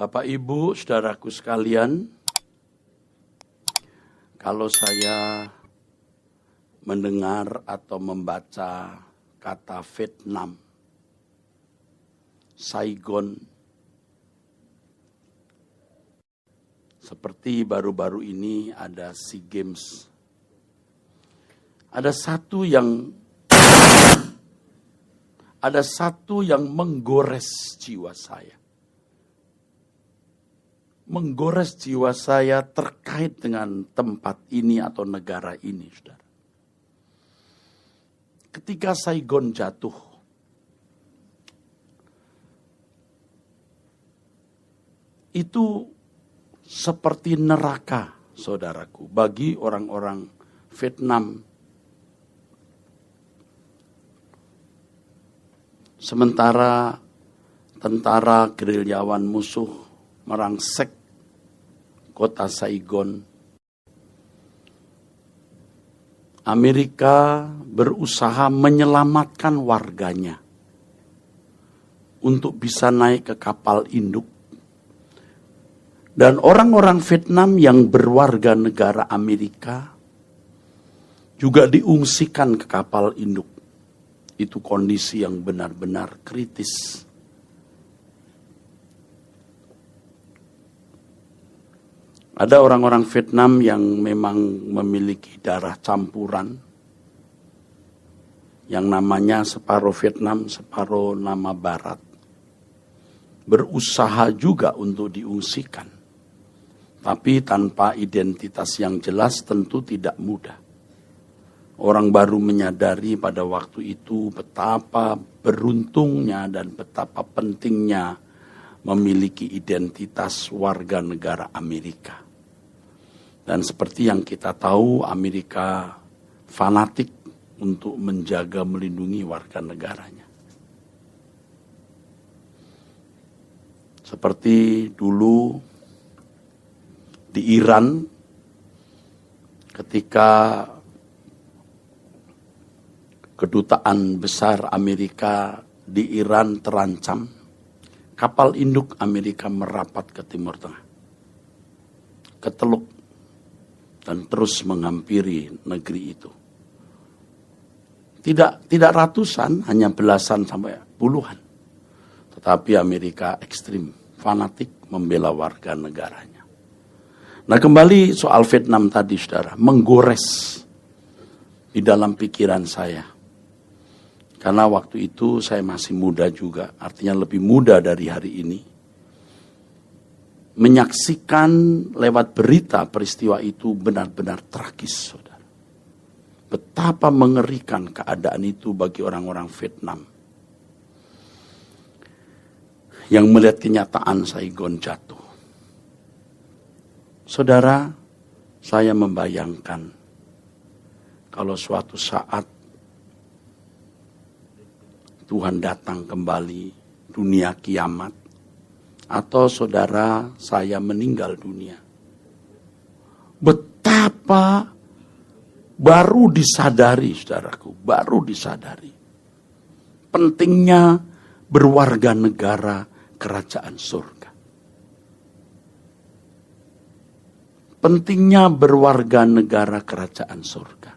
Bapak, Ibu, saudaraku sekalian, kalau saya mendengar atau membaca kata Vietnam, Saigon, seperti baru-baru ini ada SEA Games, ada satu yang menggores jiwa saya. Menggores jiwa saya terkait dengan tempat ini atau negara ini, saudara. Ketika Saigon jatuh, itu seperti neraka, saudaraku, bagi orang-orang Vietnam. Sementara tentara gerilyawan musuh merangsek kota Saigon, Amerika berusaha menyelamatkan warganya untuk bisa naik ke kapal induk. Dan orang-orang Vietnam yang berwarga negara Amerika juga diungsikan ke kapal induk. Itu kondisi yang benar-benar kritis. Ada orang-orang Vietnam yang memang memiliki darah campuran, yang namanya separuh Vietnam, separuh nama Barat. Berusaha juga untuk diungsikan, tapi tanpa identitas yang jelas tentu tidak mudah. Orang baru menyadari pada waktu itu betapa beruntungnya dan betapa pentingnya memiliki identitas warga negara Amerika. Dan seperti yang kita tahu, Amerika fanatik untuk menjaga melindungi warga negaranya. Seperti dulu di Iran, ketika kedutaan besar Amerika di Iran terancam, kapal induk Amerika merapat ke Timur Tengah, ke Teluk, dan terus menghampiri negeri itu. Tidak ratusan, hanya belasan sampai puluhan. Tetapi Amerika ekstrim, fanatik membela warga negaranya. Nah, kembali soal Vietnam tadi, saudara, menggores di dalam pikiran saya. Karena waktu itu saya masih muda juga, artinya lebih muda dari hari ini. Menyaksikan lewat berita peristiwa itu benar-benar tragis, saudara. Betapa mengerikan keadaan itu bagi orang-orang Vietnam yang melihat kenyataan Saigon jatuh. Saudara, saya membayangkan kalau suatu saat Tuhan datang kembali, dunia kiamat, atau saudara saya meninggal dunia. Betapa baru disadari, saudaraku, baru disadari pentingnya berwarga negara kerajaan surga. Pentingnya berwarga negara kerajaan surga.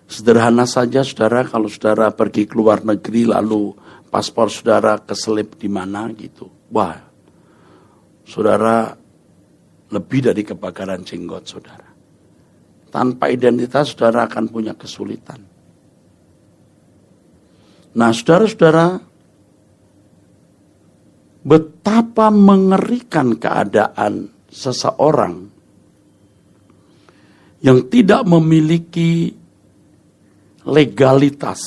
Sederhana saja, saudara, kalau saudara pergi ke luar negeri lalu paspor saudara keselip di mana gitu. Wah, saudara lebih dari kebakaran jenggot, saudara. Tanpa identitas, saudara akan punya kesulitan. Nah, saudara-saudara, betapa mengerikan keadaan seseorang yang tidak memiliki legalitas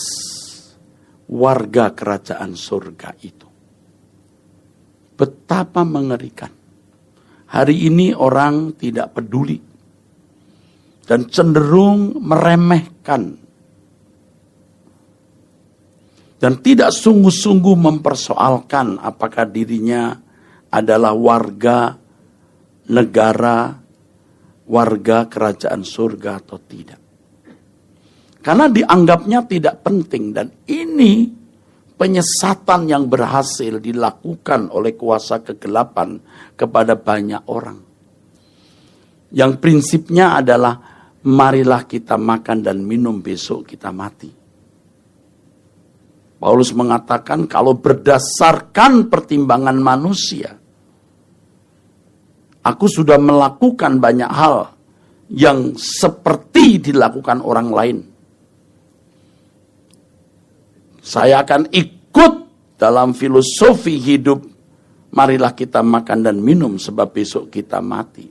warga kerajaan surga itu. Betapa mengerikan. Hari ini orang tidak peduli dan cenderung meremehkan dan tidak sungguh-sungguh mempersoalkan apakah dirinya adalah warga negara, warga kerajaan surga atau tidak. Karena dianggapnya tidak penting, dan ini penyesatan yang berhasil dilakukan oleh kuasa kegelapan kepada banyak orang. Yang prinsipnya adalah, marilah kita makan dan minum, besok kita mati. Paulus mengatakan kalau berdasarkan pertimbangan manusia, aku sudah melakukan banyak hal yang seperti dilakukan orang lain. Saya akan ikut dalam filosofi hidup, marilah kita makan dan minum sebab besok kita mati.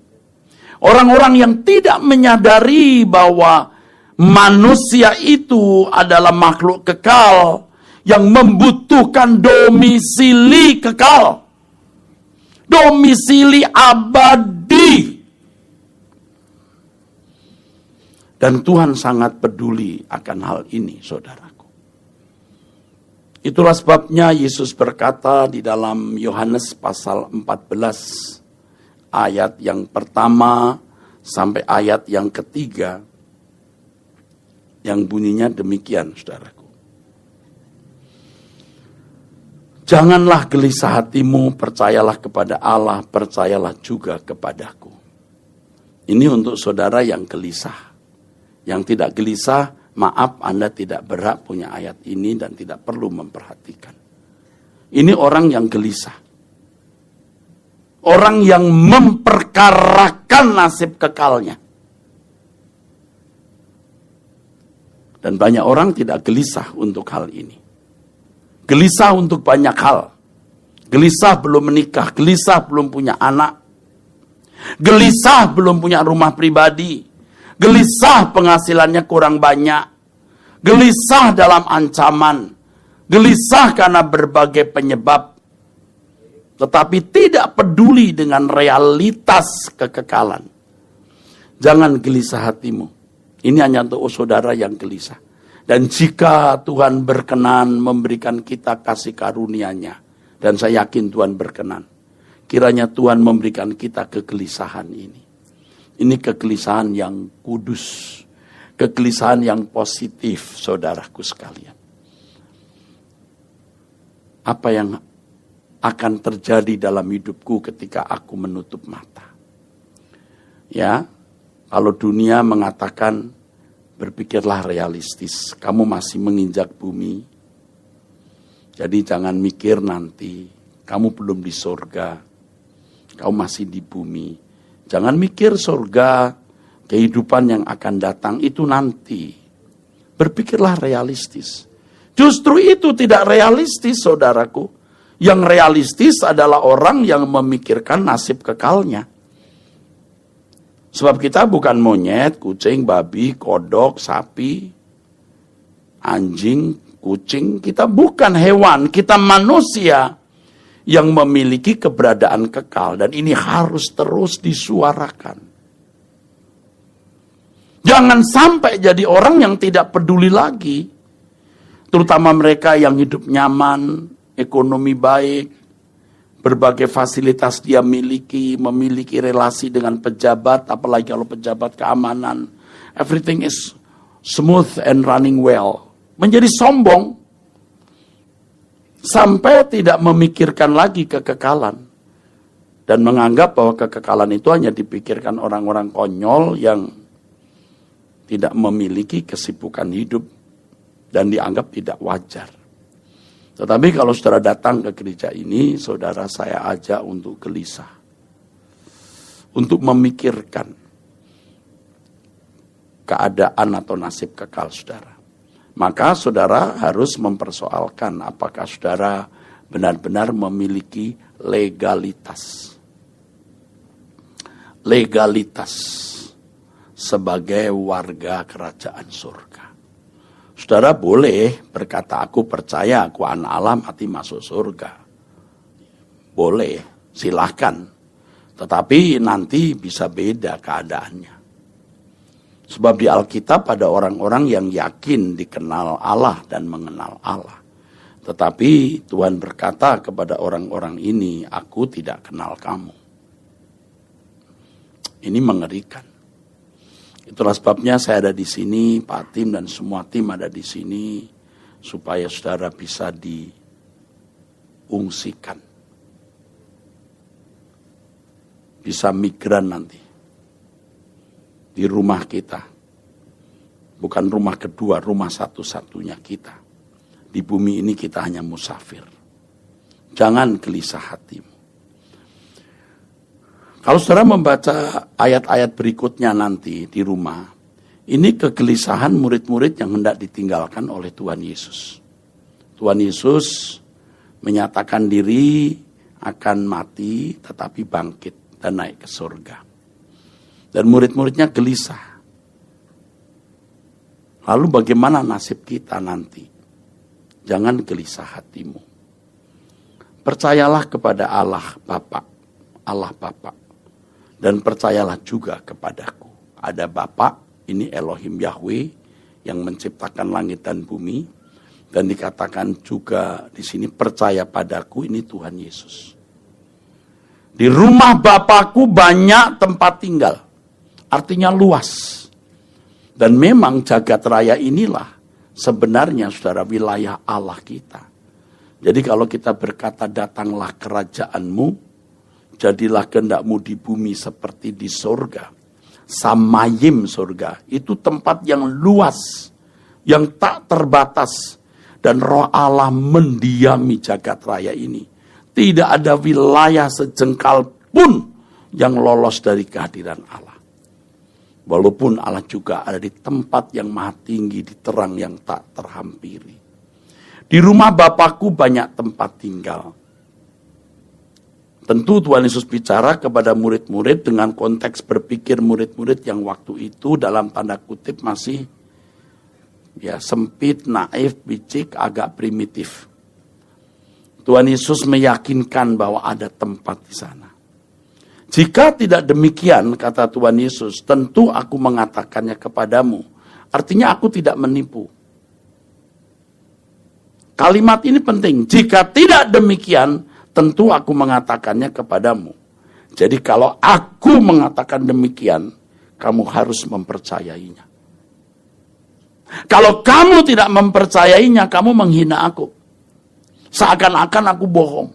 Orang-orang yang tidak menyadari bahwa manusia itu adalah makhluk kekal yang membutuhkan domisili kekal, domisili abadi. Dan Tuhan sangat peduli akan hal ini, saudaraku. Itulah sebabnya Yesus berkata di dalam Yohanes pasal 14, ayat yang pertama sampai ayat yang ketiga, yang bunyinya demikian, saudaraku. Janganlah gelisah hatimu, percayalah kepada Allah, percayalah juga kepadaku. Ini untuk saudara yang gelisah. Yang tidak gelisah, maaf, Anda tidak berhak punya ayat ini dan tidak perlu memperhatikan. Ini orang yang gelisah. Orang yang memperkarakan nasib kekalnya. Dan banyak orang tidak gelisah untuk hal ini. Gelisah untuk banyak hal. Gelisah belum menikah, gelisah belum punya anak. Gelisah belum punya rumah pribadi. Gelisah penghasilannya kurang banyak. Gelisah dalam ancaman. Gelisah karena berbagai penyebab. Tetapi tidak peduli dengan realitas kekekalan. Jangan gelisah hatimu. Ini hanya untuk saudara yang gelisah. Dan jika Tuhan berkenan memberikan kita kasih karunia-Nya, dan saya yakin Tuhan berkenan, kiranya Tuhan memberikan kita kegelisahan ini. Ini kegelisahan yang kudus, kegelisahan yang positif, saudaraku sekalian. Apa yang akan terjadi dalam hidupku ketika aku menutup mata? Ya, kalau dunia mengatakan, berpikirlah realistis, kamu masih menginjak bumi, jadi jangan mikir nanti, kamu belum di surga, kamu masih di bumi. Jangan mikir surga, kehidupan yang akan datang itu nanti. Berpikirlah realistis. Justru itu tidak realistis, saudaraku. Yang realistis adalah orang yang memikirkan nasib kekalnya. Sebab kita bukan monyet, kucing, babi, kodok, sapi, anjing, kucing. Kita bukan hewan, kita manusia yang memiliki keberadaan kekal. Dan ini harus terus disuarakan. Jangan sampai jadi orang yang tidak peduli lagi. Terutama mereka yang hidup nyaman, ekonomi baik, berbagai fasilitas dia miliki, memiliki relasi dengan pejabat, apalagi kalau pejabat keamanan. Everything is smooth and running well. Menjadi sombong. Sampai tidak memikirkan lagi kekekalan. Dan menganggap bahwa kekekalan itu hanya dipikirkan orang-orang konyol yang tidak memiliki kesibukan hidup. Dan dianggap tidak wajar. Tetapi kalau saudara datang ke gereja ini, saudara saya ajak untuk gelisah. Untuk memikirkan keadaan atau nasib kekal saudara. Maka saudara harus mempersoalkan apakah saudara benar-benar memiliki legalitas. Legalitas sebagai warga kerajaan surga. Saudara boleh berkata, aku percaya, aku anak Allah, mati masuk surga. Boleh, silahkan. Tetapi nanti bisa beda keadaannya. Sebab di Alkitab ada orang-orang yang yakin dikenal Allah dan mengenal Allah. Tetapi Tuhan berkata kepada orang-orang ini, aku tidak kenal kamu. Ini mengerikan. Itulah sebabnya saya ada di sini, Pak Tim dan semua tim ada di sini, supaya saudara bisa diungsikan. Bisa migran nanti di rumah kita. Bukan rumah kedua, rumah satu-satunya kita. Di bumi ini kita hanya musafir. Jangan gelisah hatimu. Kalau saudara membaca ayat-ayat berikutnya nanti di rumah, ini kegelisahan murid-murid yang hendak ditinggalkan oleh Tuhan Yesus. Tuhan Yesus menyatakan diri akan mati tetapi bangkit dan naik ke surga. Dan murid-muridnya gelisah. Lalu bagaimana nasib kita nanti? Jangan gelisah hatimu. Percayalah kepada Allah Bapa, dan percayalah juga kepadaku. Ada Bapa, ini Elohim Yahweh yang menciptakan langit dan bumi, dan dikatakan juga di sini percaya padaku, ini Tuhan Yesus. Di rumah Bapakku banyak tempat tinggal, artinya luas. Dan memang jagat raya inilah sebenarnya saudara wilayah Allah kita. Jadi kalau kita berkata datanglah kerajaanmu, jadilah kehendakmu di bumi seperti di surga. Samayim surga, itu tempat yang luas, yang tak terbatas. Dan roh Allah mendiami jagat raya ini. Tidak ada wilayah sejengkal pun yang lolos dari kehadiran Allah. Walaupun Allah juga ada di tempat yang maha tinggi, di terang yang tak terhampiri. Di rumah Bapakku banyak tempat tinggal. Tentu Tuhan Yesus bicara kepada murid-murid dengan konteks berpikir murid-murid yang waktu itu dalam tanda kutip masih sempit, naif, bicik, agak primitif. Tuhan Yesus meyakinkan bahwa ada tempat di sana. Jika tidak demikian, kata Tuhan Yesus, tentu aku mengatakannya kepadamu. Artinya aku tidak menipu. Kalimat ini penting. Jika tidak demikian, tentu aku mengatakannya kepadamu. Jadi kalau aku mengatakan demikian, kamu harus mempercayainya. Kalau kamu tidak mempercayainya, kamu menghina aku. Seakan-akan aku bohong.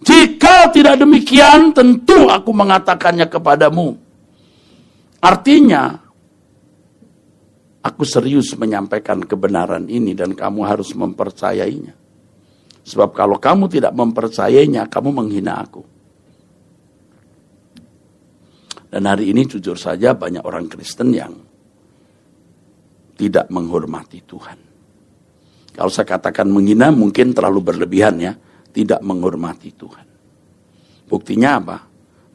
Jika tidak demikian, tentu aku mengatakannya kepadamu. Artinya, aku serius menyampaikan kebenaran ini dan kamu harus mempercayainya. Sebab kalau kamu tidak mempercayainya, kamu menghina aku. Dan hari ini jujur saja banyak orang Kristen yang tidak menghormati Tuhan. Kalau saya katakan menghina mungkin terlalu berlebihan ya. Tidak menghormati Tuhan. Buktinya apa?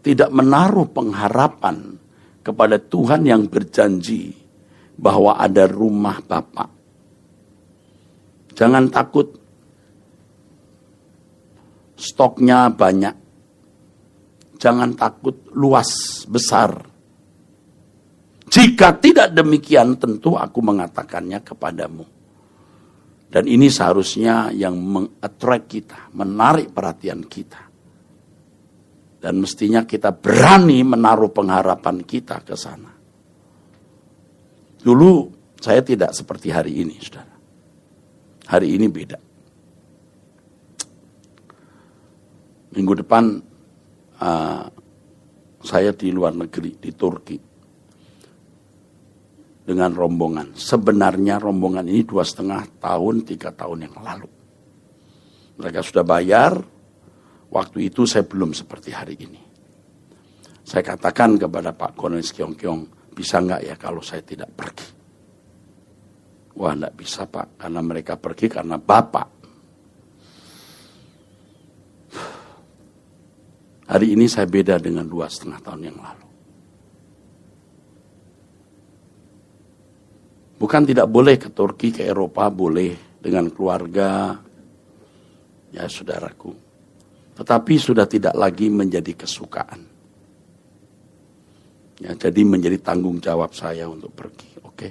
Tidak menaruh pengharapan kepada Tuhan yang berjanji bahwa ada rumah Bapa. Jangan takut stoknya banyak. Jangan takut luas, besar. Jika tidak demikian tentu aku mengatakannya kepadamu. Dan ini seharusnya yang meng-attract kita, menarik perhatian kita. Dan mestinya kita berani menaruh pengharapan kita ke sana. Dulu saya tidak seperti hari ini, saudara. Hari ini beda. Minggu depan saya di luar negeri, di Turki. Dengan rombongan. Sebenarnya rombongan ini 2,5 tahun, 3 tahun yang lalu. Mereka sudah bayar, waktu itu saya belum seperti hari ini. Saya katakan kepada Pak Cornelis Kyong-Kyong, bisa nggak ya kalau saya tidak pergi? Wah, nggak bisa Pak, karena mereka pergi karena Bapak. Hari ini saya beda dengan 2,5 tahun yang lalu. Bukan tidak boleh ke Turki, ke Eropa, boleh dengan keluarga, ya saudaraku. Tetapi sudah tidak lagi menjadi kesukaan. Ya, jadi menjadi tanggung jawab saya untuk pergi, oke?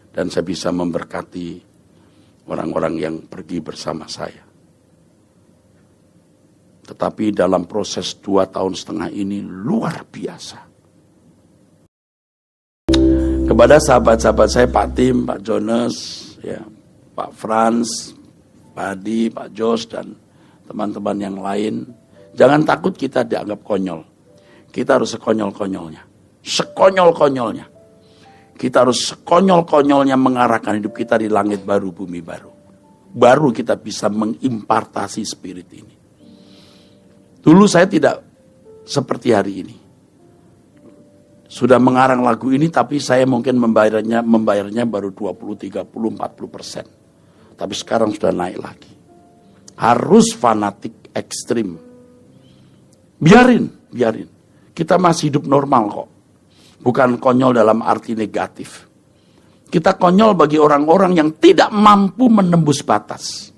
Dan saya bisa memberkati orang-orang yang pergi bersama saya. Tetapi dalam proses 2,5 tahun ini luar biasa. Kepada sahabat-sahabat saya, Pak Tim, Pak Jonas, ya, Pak Frans, Pak Adi, Pak Jos, dan teman-teman yang lain, jangan takut kita dianggap konyol. Kita harus sekonyol-konyolnya. Sekonyol-konyolnya. Kita harus sekonyol-konyolnya mengarahkan hidup kita di langit baru, bumi baru. Baru kita bisa mengimpartasi spirit ini. Dulu saya tidak seperti hari ini. Sudah mengarang lagu ini, tapi saya mungkin membayarnya baru 20, 30, 40%. Tapi sekarang sudah naik lagi. Harus fanatik ekstrim. Biarin. Kita masih hidup normal kok. Bukan konyol dalam arti negatif. Kita konyol bagi orang-orang yang tidak mampu menembus batas.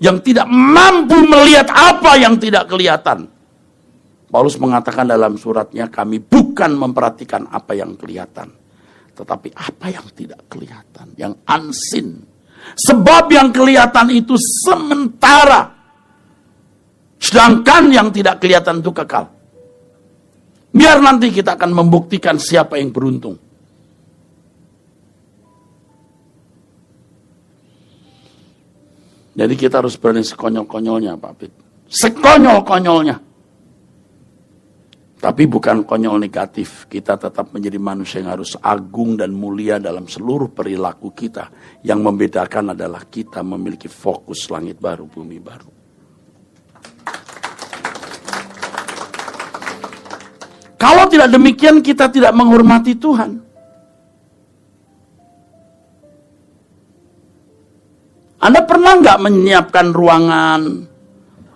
Yang tidak mampu melihat apa yang tidak kelihatan. Paulus mengatakan dalam suratnya, kami bukan memperhatikan apa yang kelihatan. Tetapi apa yang tidak kelihatan, yang unseen. Sebab yang kelihatan itu sementara. Sedangkan yang tidak kelihatan itu kekal. Biar nanti kita akan membuktikan siapa yang beruntung. Jadi kita harus berani sekonyol-konyolnya, Pak Pit. Sekonyol-konyolnya. Tapi bukan konyol negatif. Kita tetap menjadi manusia yang harus agung dan mulia dalam seluruh perilaku kita. Yang membedakan adalah kita memiliki fokus langit baru, bumi baru. Kalau tidak demikian, kita tidak menghormati Tuhan. Anda pernah nggak menyiapkan ruangan,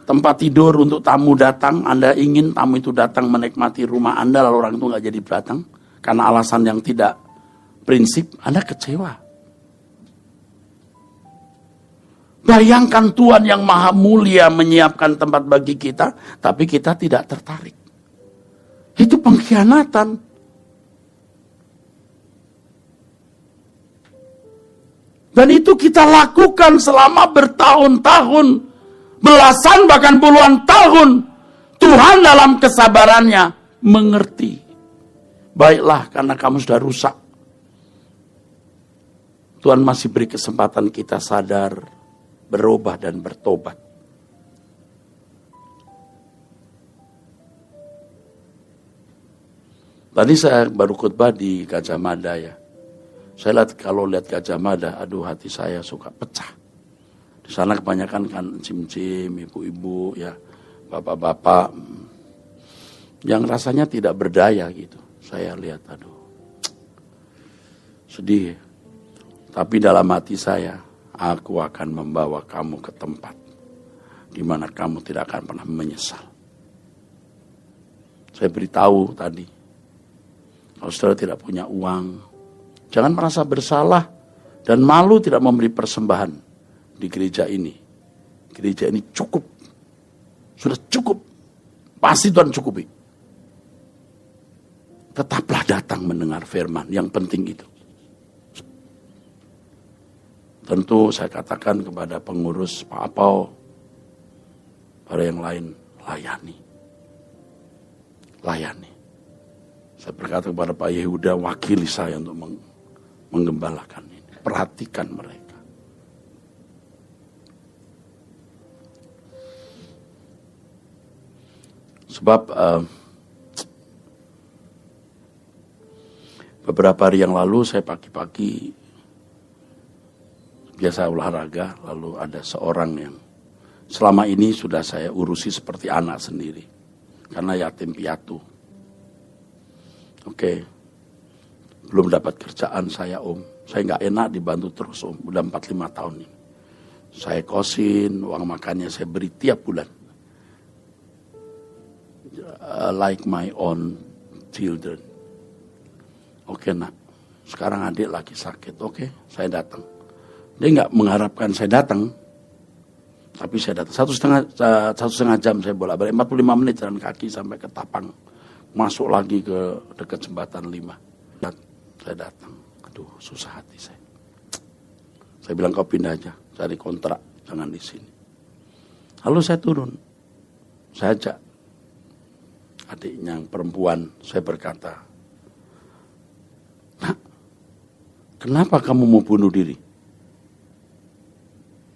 tempat tidur untuk tamu datang? Anda ingin tamu itu datang menikmati rumah Anda, lalu orang itu nggak jadi datang karena alasan yang tidak prinsip. Anda kecewa. Bayangkan Tuhan yang maha mulia menyiapkan tempat bagi kita, tapi kita tidak tertarik. Itu pengkhianatan. Dan itu kita lakukan selama bertahun-tahun, belasan bahkan puluhan tahun. Tuhan dalam kesabarannya mengerti. Baiklah, karena kamu sudah rusak. Tuhan masih beri kesempatan kita sadar, berubah dan bertobat. Tadi saya baru khotbah di Gajah Mada ya. Saya kalau lihat Gajah Mada, aduh hati saya suka pecah. Di sana kebanyakan kan cim-cim, ibu-ibu ya, bapak-bapak yang rasanya tidak berdaya gitu. Saya lihat, aduh sedih. Tapi dalam hati saya, aku akan membawa kamu ke tempat di mana kamu tidak akan pernah menyesal. Saya beritahu tadi, kalau saudara tidak punya uang, jangan merasa bersalah dan malu tidak memberi persembahan di gereja ini. Gereja ini cukup. Sudah cukup. Pasti Tuhan cukupi. Tetaplah datang mendengar firman. Yang penting itu. Tentu saya katakan kepada pengurus Pak Apau, pada yang lain, layani. Layani. Saya berkata kepada Pak Yehuda, wakili saya untuk menggembalakan ini. Perhatikan mereka. Sebab beberapa hari yang lalu saya pagi-pagi biasa olahraga, lalu ada seorang yang selama ini sudah saya urusi seperti anak sendiri. Karena yatim piatu. Oke, belum dapat kerjaan saya Om. Saya nggak enak dibantu terus Om. Udah 45 tahun ini. Saya kosin, uang makannya saya beri tiap bulan. Like my own children. Oke nak, sekarang adik lagi sakit. Oke, saya datang. Dia nggak mengharapkan saya datang. Tapi saya datang. Satu setengah jam saya bolak-balik. 45 menit jalan kaki sampai ke Tapang. Masuk lagi ke dekat jembatan 5. Saya datang. Aduh, susah hati saya. Saya bilang kau pindah aja, cari kontrak, jangan di sini. Lalu saya turun. Saya ajak adiknya yang perempuan, saya berkata, "Nak, kenapa kamu mau bunuh diri?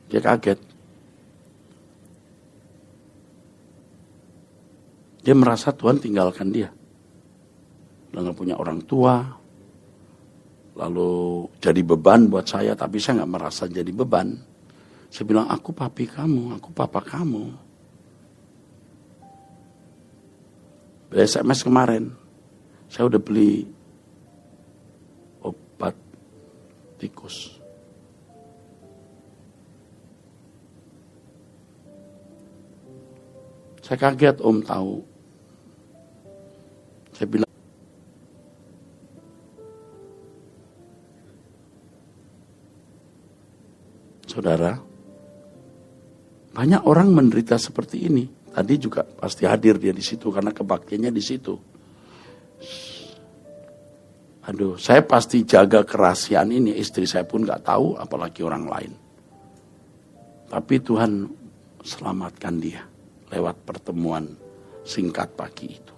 Dia kaget. Dia merasa Tuhan tinggalkan dia. Dia nggak punya orang tua, lalu jadi beban buat saya, tapi saya nggak merasa jadi beban. Saya bilang, aku papi kamu, aku papa kamu. SMS kemarin, saya udah beli obat tikus. Saya kaget, Om tahu. Saya bilang, saudara, banyak orang menderita seperti ini. Tadi juga pasti hadir dia di situ karena kebaktiannya di situ. Aduh, saya pasti jaga kerahasiaan ini. Istri saya pun nggak tahu, apalagi orang lain. Tapi Tuhan selamatkan dia lewat pertemuan singkat pagi itu.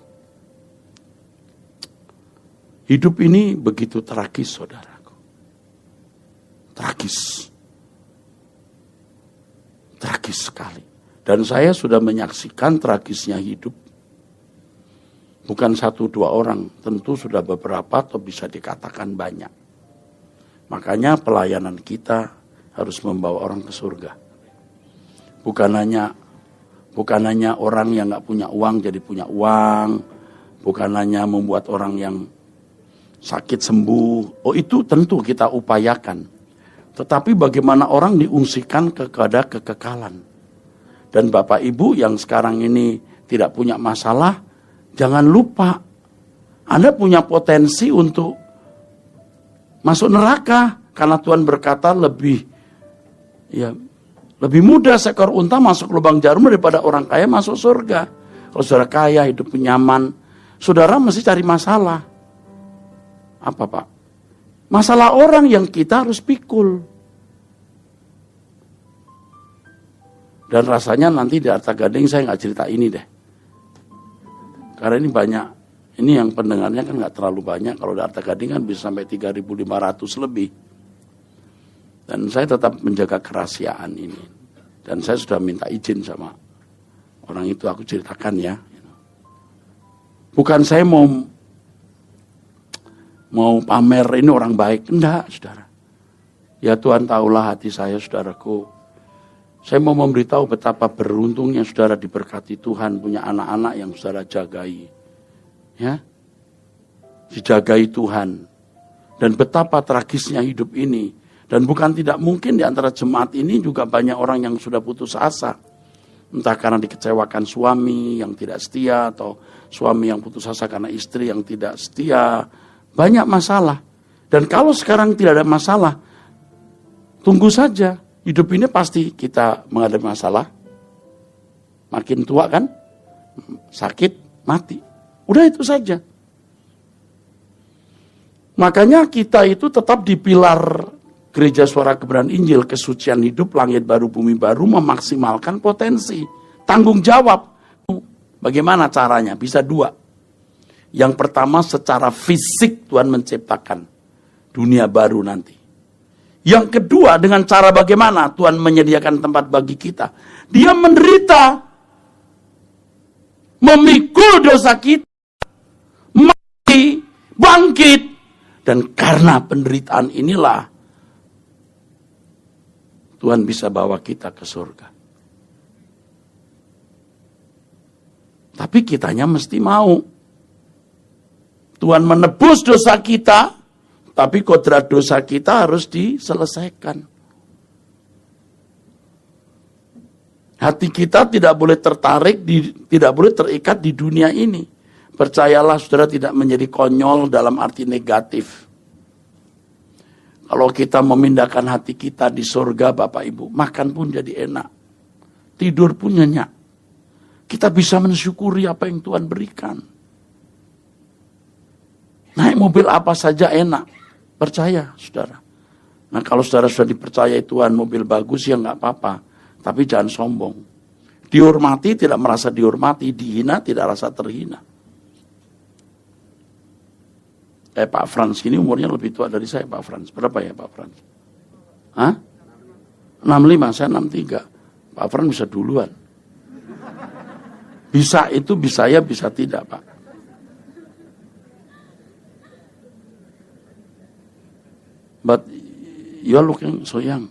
Hidup ini begitu tragis, saudaraku. Tragis. Tragis sekali. Dan saya sudah menyaksikan tragisnya hidup. Bukan 1-2 orang, tentu sudah beberapa atau bisa dikatakan banyak. Makanya pelayanan kita harus membawa orang ke surga. Bukan hanya orang yang gak punya uang jadi punya uang. Bukan hanya membuat orang yang sakit sembuh. Oh, itu tentu kita upayakan. Tetapi bagaimana orang diungsikan kepada kekekalan. Dan Bapak Ibu yang sekarang ini tidak punya masalah, jangan lupa Anda punya potensi untuk masuk neraka. Karena Tuhan berkata lebih mudah seekor unta masuk lubang jarum daripada orang kaya masuk surga. Kalau saudara kaya, hidup nyaman, saudara mesti cari masalah. Apa Pak? Masalah orang yang kita harus pikul. Dan rasanya nanti di Arta Gading saya nggak cerita ini deh. Karena ini banyak, ini yang pendengarnya kan nggak terlalu banyak. Kalau di Arta Gading kan bisa sampai 3.500 lebih. Dan saya tetap menjaga kerahasiaan ini. Dan saya sudah minta izin sama orang itu, aku ceritakan ya. Bukan saya mau pamer ini orang baik. Enggak, saudara. Ya Tuhan tahulah hati saya, saudaraku. Saya mau memberitahu betapa beruntungnya saudara diberkati Tuhan, punya anak-anak yang saudara jagai. Ya. Dijagai Tuhan. Dan betapa tragisnya hidup ini. Dan bukan tidak mungkin di antara jemaat ini juga banyak orang yang sudah putus asa. Entah karena dikecewakan suami yang tidak setia, atau suami yang putus asa karena istri yang tidak setia. Banyak masalah. Dan kalau sekarang tidak ada masalah, tunggu saja. Hidup ini pasti kita menghadapi masalah. Makin tua kan, sakit, mati. Udah itu saja. Makanya kita itu tetap di pilar Gereja Suara Kebenaran Injil, kesucian hidup, langit baru, bumi baru, memaksimalkan potensi. Tanggung jawab. Bagaimana caranya? Bisa 2. Yang pertama, secara fisik Tuhan menciptakan dunia baru nanti. Yang kedua, dengan cara bagaimana Tuhan menyediakan tempat bagi kita. Dia menderita, memikul dosa kita, mati, bangkit. Dan karena penderitaan inilah Tuhan bisa bawa kita ke surga. Tapi kitanya mesti mau. Tuhan menebus dosa kita, tapi kodrat dosa kita harus diselesaikan. Hati kita tidak boleh tertarik, tidak boleh terikat di dunia ini. Percayalah saudara, tidak menjadi konyol dalam arti negatif. Kalau kita memindahkan hati kita di surga Bapak Ibu, makan pun jadi enak. Tidur pun nyenyak. Kita bisa mensyukuri apa yang Tuhan berikan. Naik mobil apa saja enak. Percaya, saudara. Nah, kalau saudara sudah dipercayai Tuhan mobil bagus, ya nggak apa-apa. Tapi jangan sombong. Dihormati tidak merasa dihormati, dihina tidak rasa terhina. Kayak Pak Frans ini umurnya lebih tua dari saya, Pak Frans. Berapa ya Pak Frans? Hah? 65, saya 63. Pak Frans bisa duluan. Bisa itu bisa ya, bisa tidak Pak. But you're looking so young.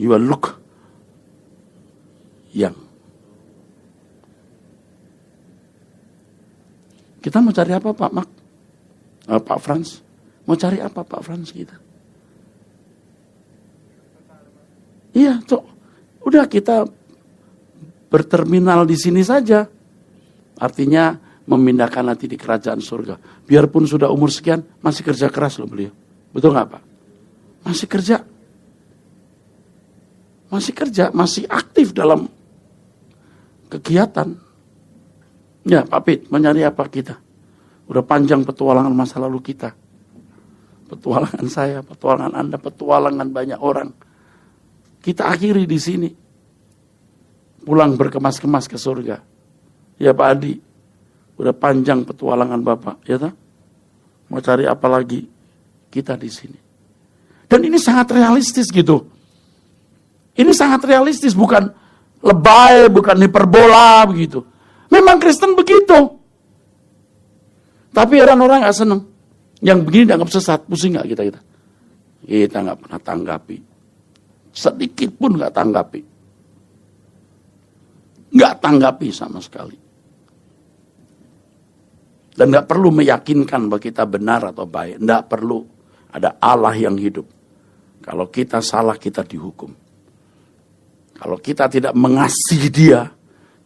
You look young. Kita mau cari apa Pak Mak? Pak Frans? Mau cari apa Pak Frans kita? Iya, cok. Udah kita berterminal di sini saja. Artinya memindahkan hati di kerajaan surga. Biarpun sudah umur sekian, masih kerja keras loh beliau. Betul nggak Pak? Masih kerja. Masih kerja, masih aktif dalam kegiatan. Ya Pak Pit, mencari apa kita? Udah panjang petualangan masa lalu kita. Petualangan saya, petualangan Anda, petualangan banyak orang. Kita akhiri di sini. Pulang berkemas-kemas ke surga. Ya Pak Adi, udah panjang petualangan Bapak, ya tak? Mau cari apa lagi? Kita di sini. Dan ini sangat realistis gitu. Ini sangat realistis, bukan lebay, bukan hiperbola begitu. Memang Kristen begitu. Tapi orang-orang gak seneng. Yang begini dianggap sesat, pusing gak kita? Kita gak pernah tanggapi. Sedikit pun gak tanggapi. Gak tanggapi sama sekali. Dan gak perlu meyakinkan bahwa kita benar atau baik. Gak perlu. Ada Allah yang hidup. Kalau kita salah, kita dihukum. Kalau kita tidak mengasihi dia,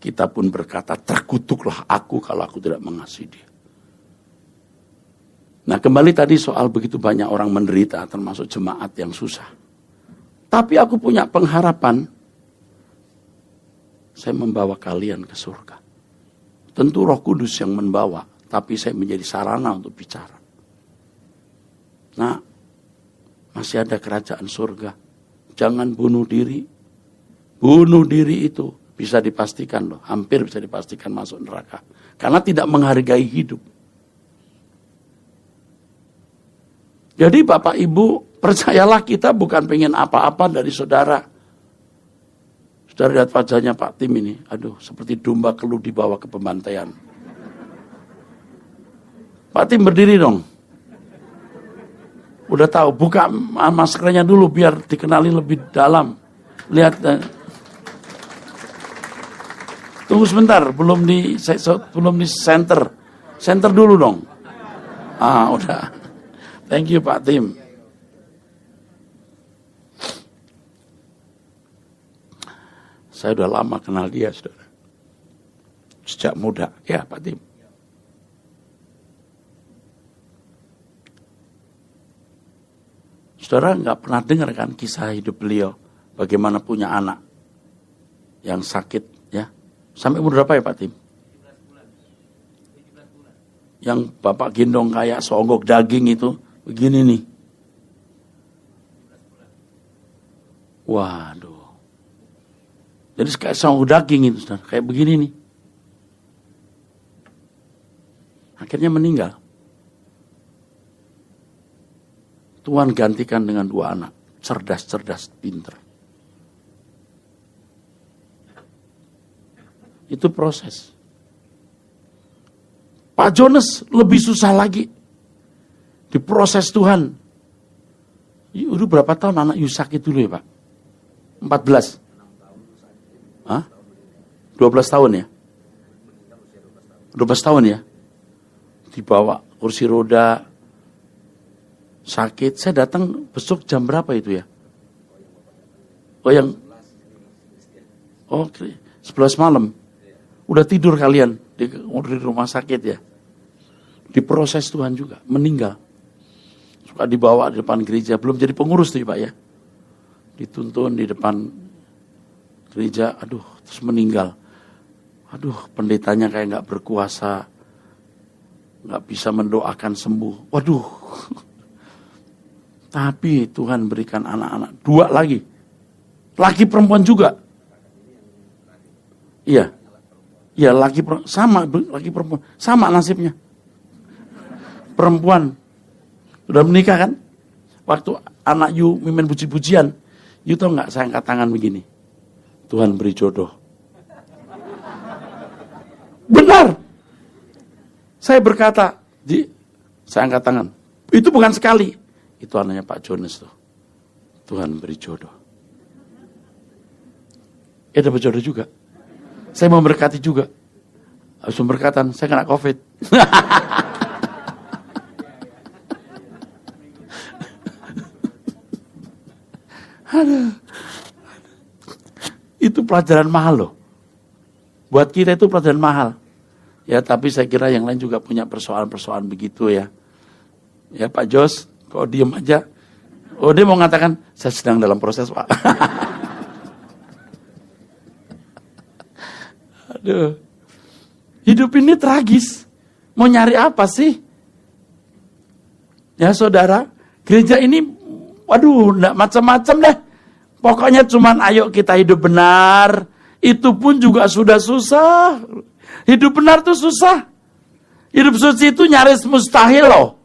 kita pun berkata, terkutuklah aku kalau aku tidak mengasihi dia. Nah kembali tadi soal begitu banyak orang menderita, termasuk jemaat yang susah. Tapi aku punya pengharapan, saya membawa kalian ke surga. Tentu Roh Kudus yang membawa, tapi saya menjadi sarana untuk bicara. Nah, masih ada kerajaan surga. Jangan bunuh diri. Bunuh diri itu bisa dipastikan loh, hampir bisa dipastikan masuk neraka. Karena tidak menghargai hidup. Jadi Bapak Ibu, percayalah kita bukan pengen apa-apa dari saudara. Saudara lihat wajahnya Pak Tim ini, aduh seperti domba keluh dibawa ke pembantaian. Pak Tim berdiri dong. Udah tahu, buka maskernya dulu biar dikenali lebih dalam. Lihat. Tunggu sebentar, belum di center. Center dulu dong. Udah. Thank you Pak Tim. Saya udah lama kenal dia, saudara. Sejak muda. Ya Pak Tim. Saudara nggak pernah dengar kan kisah hidup beliau. Bagaimana punya anak yang sakit ya. Sampai umur berapa ya Pak Tim? 17 bulan. Yang Bapak gendong kayak songgok daging itu. Begini nih. Waduh. Jadi kayak songgok daging itu. Saudara. Kayak begini nih. Akhirnya meninggal. Tuhan gantikan dengan 2 anak. Cerdas-cerdas, pinter. Itu proses. Pak Jonas lebih susah lagi. Diproses Tuhan. Udah berapa tahun anak you sakit dulu ya Pak? 14? Hah? 12 tahun ya? 12 tahun ya? Dibawa kursi roda, sakit. Saya datang besok jam berapa itu ya? Oh yang... Oh 11 malam. Udah tidur kalian di rumah sakit ya. Diproses Tuhan juga, meninggal. Suka dibawa di depan gereja, belum jadi pengurus tuh Pak ya. Dituntun di depan gereja, aduh terus meninggal. Aduh pendetanya kayak gak berkuasa, gak bisa mendoakan sembuh. Waduh. Tapi Tuhan berikan anak-anak, 2 lagi. Laki perempuan juga. Iya. Iya, sama laki perempuan, sama nasibnya. Perempuan sudah menikah kan? Waktu anak you mimin puji-pujian, you tahu nggak saya angkat tangan begini. Tuhan beri jodoh. Benar. Saya berkata, saya angkat tangan. Itu bukan sekali. Itu anaknya Pak Jones tuh. Tuhan beri jodoh. Dapat jodoh juga. Saya memberkati juga. Habis memberkatan, saya kena COVID. Aduh. Itu pelajaran mahal loh. Buat kita itu pelajaran mahal. Ya, tapi saya kira yang lain juga punya persoalan-persoalan begitu ya. Ya Pak Jos, kok diem aja? Oh, dia mau mengatakan, saya sedang dalam proses Pak. Aduh. Hidup ini tragis. Mau nyari apa sih? Ya saudara, gereja ini, waduh, enggak macam-macam deh. Pokoknya cuman ayo kita hidup benar. Itu pun juga sudah susah. Hidup benar tuh susah. Hidup suci itu nyaris mustahil loh.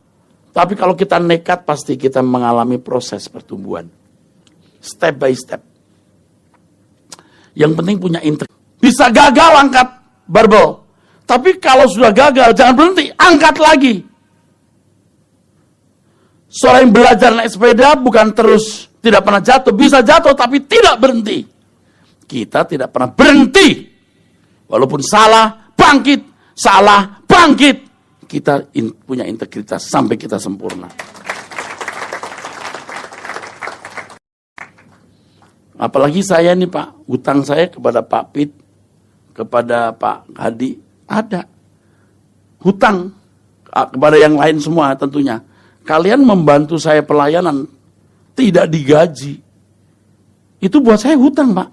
Tapi kalau kita nekat pasti kita mengalami proses pertumbuhan. Step by step. Yang penting punya integritas. Bisa gagal angkat barbel. Tapi kalau sudah gagal jangan berhenti, angkat lagi. Seorang yang belajar naik sepeda bukan terus tidak pernah jatuh, bisa jatuh tapi tidak berhenti. Kita tidak pernah berhenti. Walaupun salah, bangkit. Salah, bangkit. Kita punya integritas sampai kita sempurna. Apalagi saya nih Pak, hutang saya kepada Pak Pit, kepada Pak Hadi, ada. Hutang kepada yang lain semua tentunya. Kalian membantu saya pelayanan, tidak digaji. Itu buat saya hutang Pak.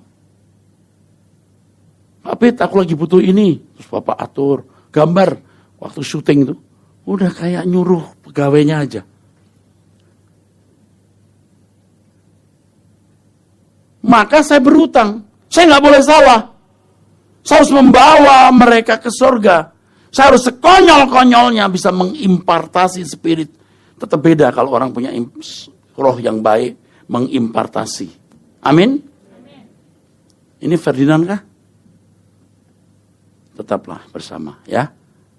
Pak Pit, aku lagi butuh ini. Terus Bapak atur, gambar. Waktu syuting itu, udah kayak nyuruh pegawainya aja. Maka saya berhutang. Saya nggak boleh salah. Saya harus membawa mereka ke surga. Saya harus sekonyol-konyolnya bisa mengimpartasi spirit. Tetap beda kalau orang punya roh yang baik, mengimpartasi. Amin? Ini Ferdinand kah? Tetaplah bersama ya.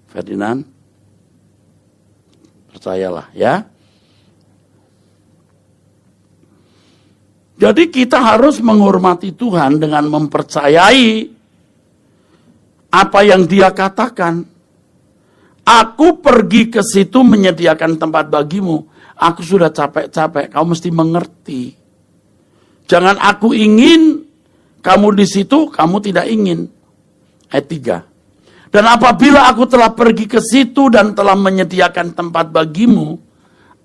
Ferdinand, percayalah ya. Jadi kita harus menghormati Tuhan dengan mempercayai apa yang Dia katakan. Aku pergi ke situ menyediakan tempat bagimu. Aku sudah capek-capek, kamu mesti mengerti. Jangan aku ingin, kamu di situ, kamu tidak ingin. Ayat 3. Dan apabila aku telah pergi ke situ dan telah menyediakan tempat bagimu,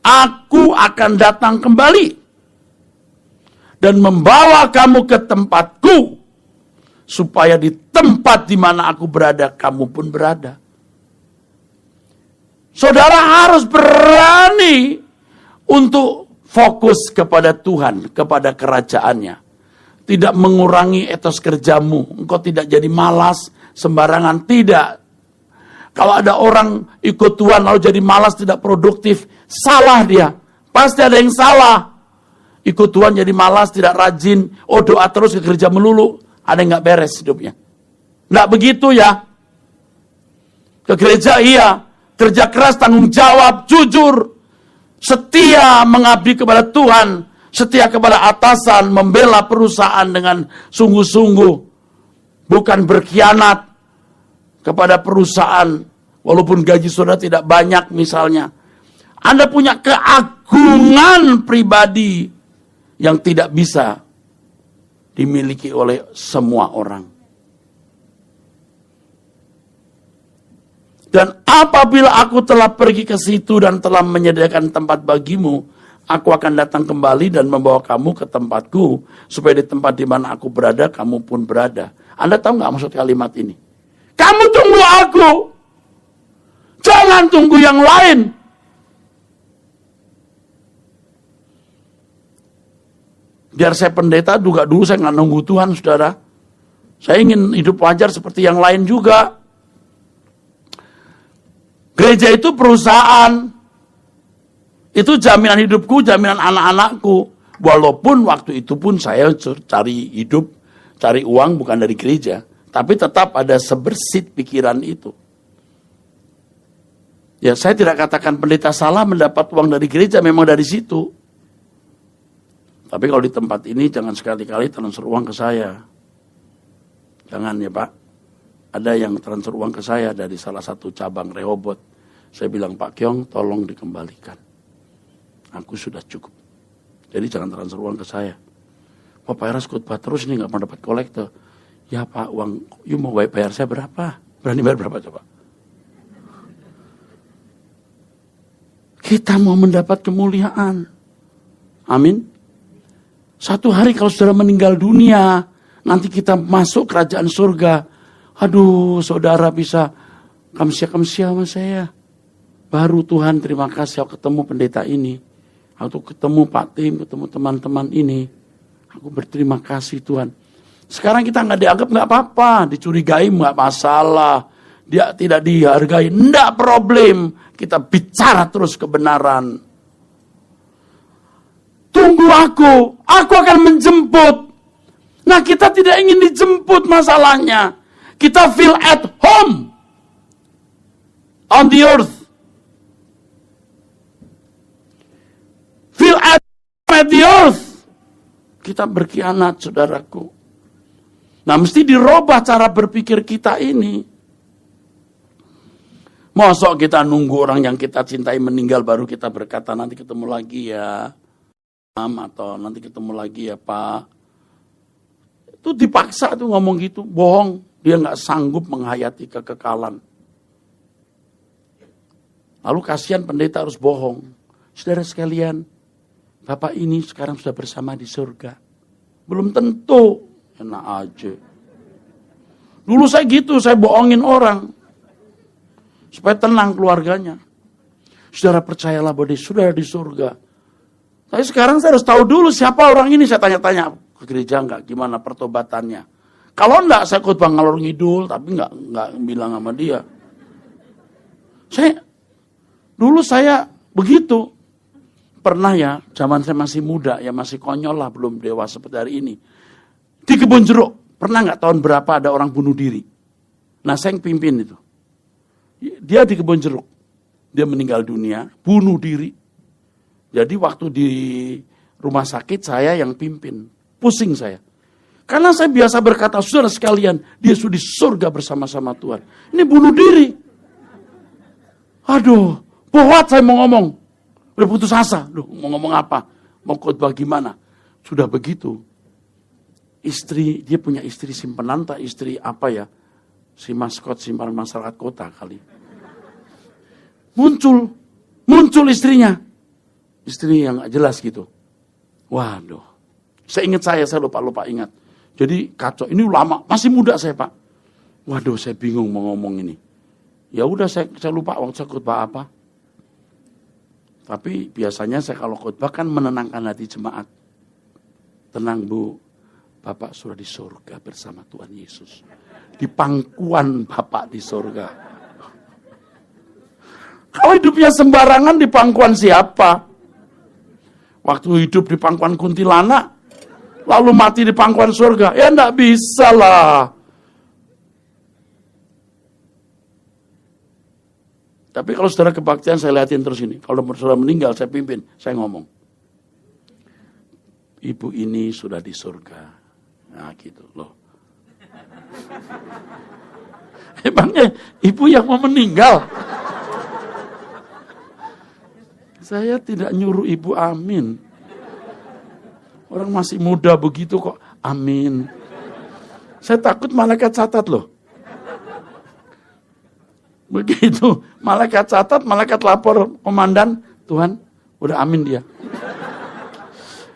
aku akan datang kembali dan membawa kamu ke tempatku, supaya di tempat di mana aku berada, kamu pun berada. Saudara harus berani untuk fokus kepada Tuhan, kepada kerajaannya. Tidak mengurangi etos kerjamu. Engkau tidak jadi malas, sembarangan, tidak. Kalau ada orang ikut Tuhan lalu jadi malas, tidak produktif, salah dia. Pasti ada yang salah. Ikut Tuhan jadi malas, tidak rajin, doa terus ke gereja melulu, ada yang gak beres hidupnya. Nggak begitu ya. Ke gereja iya, kerja keras, tanggung jawab, jujur, setia mengabdi kepada Tuhan, setia kepada atasan, membela perusahaan dengan sungguh-sungguh, bukan berkhianat kepada perusahaan, walaupun gaji saudara tidak banyak misalnya. Anda punya keagungan pribadi yang tidak bisa dimiliki oleh semua orang. Dan apabila aku telah pergi ke situ dan telah menyediakan tempat bagimu, aku akan datang kembali dan membawa kamu ke tempatku, supaya di tempat di mana aku berada, kamu pun berada. Anda tahu nggak maksud kalimat ini? Kamu tunggu aku, jangan tunggu yang lain. Biar saya pendeta juga dulu saya nggak nunggu Tuhan, saudara. Saya ingin hidup wajar seperti yang lain juga. Gereja itu perusahaan. Itu jaminan hidupku, jaminan anak-anakku. Walaupun waktu itu pun saya cari hidup, cari uang bukan dari gereja. Tapi tetap ada sebersit pikiran itu. Ya, saya tidak katakan pendeta salah mendapat uang dari gereja, memang dari situ. Tapi kalau di tempat ini jangan sekali-kali transfer uang ke saya. Jangan ya Pak. Ada yang transfer uang ke saya dari salah satu cabang Rehoboth. Saya bilang, Pak Kyong tolong dikembalikan. Aku sudah cukup. Jadi jangan transfer uang ke saya. Pak Eras khotbah terus ini gak mau dapat kolektor. Ya Pak, uang you mau bayar saya berapa? Berani bayar berapa coba? Kita mau mendapat kemuliaan. Amin. Satu hari kalau saudara meninggal dunia, nanti kita masuk kerajaan surga. Aduh, saudara bisa kamsia sama saya. Baru Tuhan terima kasih aku ketemu pendeta ini. Aku ketemu Pak Tim, ketemu teman-teman ini. Aku berterima kasih Tuhan. Sekarang kita nggak dianggap nggak apa-apa, dicurigai nggak masalah. Dia tidak dihargai, enggak problem. Kita bicara terus kebenaran. Tunggu aku akan menjemput. Nah kita tidak ingin dijemput masalahnya. Kita feel at home on the earth. Feel at home at the earth. Kita berkhianat saudaraku. Nah mesti dirubah cara berpikir kita ini. Mosok kita nunggu orang yang kita cintai meninggal baru kita berkata nanti ketemu lagi ya. Atau nanti ketemu lagi ya Pak. Itu dipaksa tuh ngomong gitu, bohong. Dia nggak sanggup menghayati kekekalan. Lalu kasihan pendeta harus bohong. Saudara sekalian, Bapak ini sekarang sudah bersama di surga. Belum tentu, enak aja. Dulu saya gitu, saya bohongin orang. Supaya tenang keluarganya. Saudara percayalah bahwa dia sudah di surga. Tapi sekarang saya harus tahu dulu siapa orang ini. Saya tanya-tanya ke gereja enggak, gimana pertobatannya. Kalau enggak, saya khotbah ngalor ngidul, tapi enggak bilang sama dia. Dulu saya begitu. Pernah ya, zaman saya masih muda, ya masih konyol lah, belum dewasa seperti hari ini. Di Kebun Jeruk, pernah enggak tahun berapa ada orang bunuh diri? Nah, saya yang pimpin itu. Dia di Kebun Jeruk. Dia meninggal dunia, bunuh diri. Jadi waktu di rumah sakit saya yang pimpin. Pusing saya. Karena saya biasa berkata, saudara sekalian, dia sudah di surga bersama-sama Tuhan. Ini bunuh diri. Aduh, bohwat saya mau ngomong. Udah putus asa. Loh, mau ngomong apa? Mau khotbah gimana? Sudah begitu. Istri, dia punya istri simpenan, tak istri apa ya? Si maskot simpanan masyarakat kota kali. Muncul istrinya. Istri yang gak jelas gitu. Waduh. Saya lupa ingat. Jadi kacau, ini lama, masih muda saya Pak. Waduh, saya bingung mau ngomong ini. Ya udah saya lupa waktu saya khotbah apa. Tapi biasanya saya kalau khotbah kan menenangkan hati jemaat. Tenang Bu, Bapak sudah di surga bersama Tuhan Yesus. Di pangkuan Bapak di surga. Kalau hidupnya sembarangan di pangkuan siapa? Waktu hidup di pangkuan kuntilanak, lalu mati di pangkuan surga. Ya enggak bisa lah. Tapi kalau saudara kebaktian saya lihatin terus ini. Kalau saudara meninggal saya pimpin, saya ngomong. Ibu ini sudah di surga. Nah gitu loh. Emangnya ibu yang mau meninggal? Saya tidak nyuruh ibu amin. Orang masih muda begitu kok amin. Saya takut malaikat catat loh. Begitu malaikat catat, malaikat lapor komandan, Tuhan udah amin dia.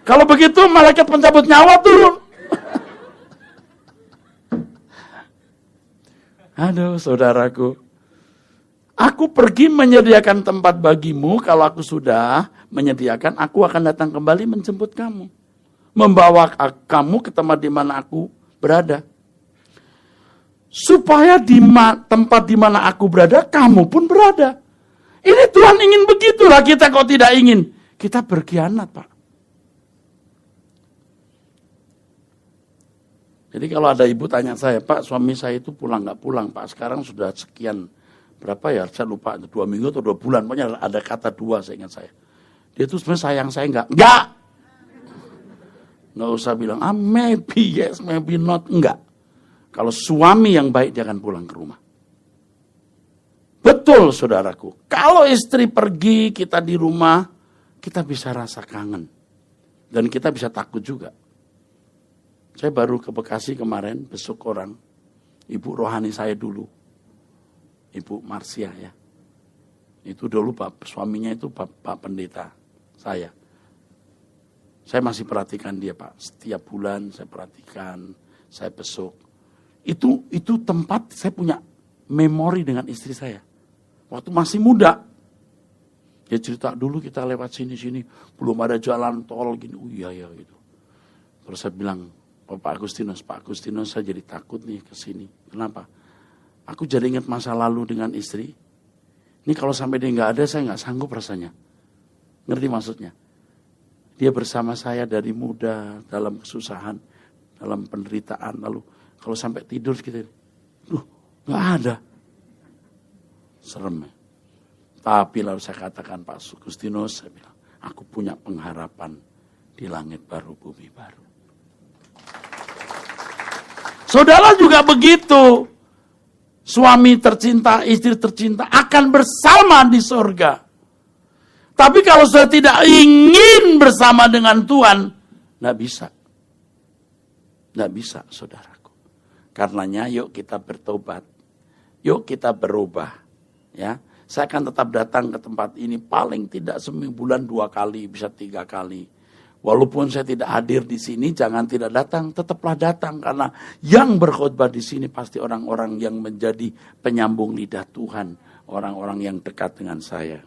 Kalau begitu malaikat pencabut nyawa turun. Aduh saudaraku. Aku pergi menyediakan tempat bagimu, kalau aku sudah menyediakan, aku akan datang kembali menjemput kamu. membawa kamu ke tempat di mana aku berada. Supaya di tempat di mana aku berada, kamu pun berada. Ini Tuhan ingin begitulah, kita kok tidak ingin. Kita berkhianat, Pak. Jadi kalau ada ibu tanya saya, Pak, suami saya itu pulang nggak pulang, Pak. Sekarang sudah sekian, berapa ya, saya lupa, 2 minggu atau 2 bulan. Pokoknya ada kata 2, saya ingat saya. Dia itu sebenarnya sayang saya enggak. Nggak usah bilang, maybe yes, maybe not, enggak. Kalau suami yang baik, dia akan pulang ke rumah. Betul, saudaraku. Kalau istri pergi, kita di rumah, kita bisa rasa kangen. Dan kita bisa takut juga. Saya baru ke Bekasi kemarin, besok orang. Ibu rohani saya dulu. Ibu Marsia ya. Itu dulu suaminya itu Pak Pendeta saya. Saya masih perhatikan dia, Pak. Setiap bulan saya perhatikan, saya besok. Itu tempat saya punya memori dengan istri saya. Waktu masih muda. Dia cerita, dulu kita lewat sini-sini, belum ada jalan tol gini. Oh iya gitu. Terus saya bilang, Pak Agustinus, saya jadi takut nih ke sini. Kenapa? Aku jadi ingat masa lalu dengan istri. Ini kalau sampai dia nggak ada, saya nggak sanggup rasanya. Ngerti maksudnya? Dia bersama saya dari muda, dalam kesusahan, dalam penderitaan. Lalu kalau sampai tidur kita, nggak ada. Serem ya. Tapi lalu saya katakan, Pak Agustinus, saya bilang, aku punya pengharapan di langit baru, bumi baru. Saudara juga begitu. Suami tercinta, istri tercinta akan bersama di sorga. Tapi kalau sudah tidak ingin bersama dengan Tuhan, nggak bisa. Nggak bisa, saudaraku. Karenanya yuk kita bertobat. Yuk kita berubah. Ya, saya akan tetap datang ke tempat ini paling tidak seminggu 2 kali, bisa 3 kali. Walaupun saya tidak hadir di sini, jangan tidak datang, tetaplah datang. Karena yang berkhotbah di sini pasti orang-orang yang menjadi penyambung lidah Tuhan. Orang-orang yang dekat dengan saya.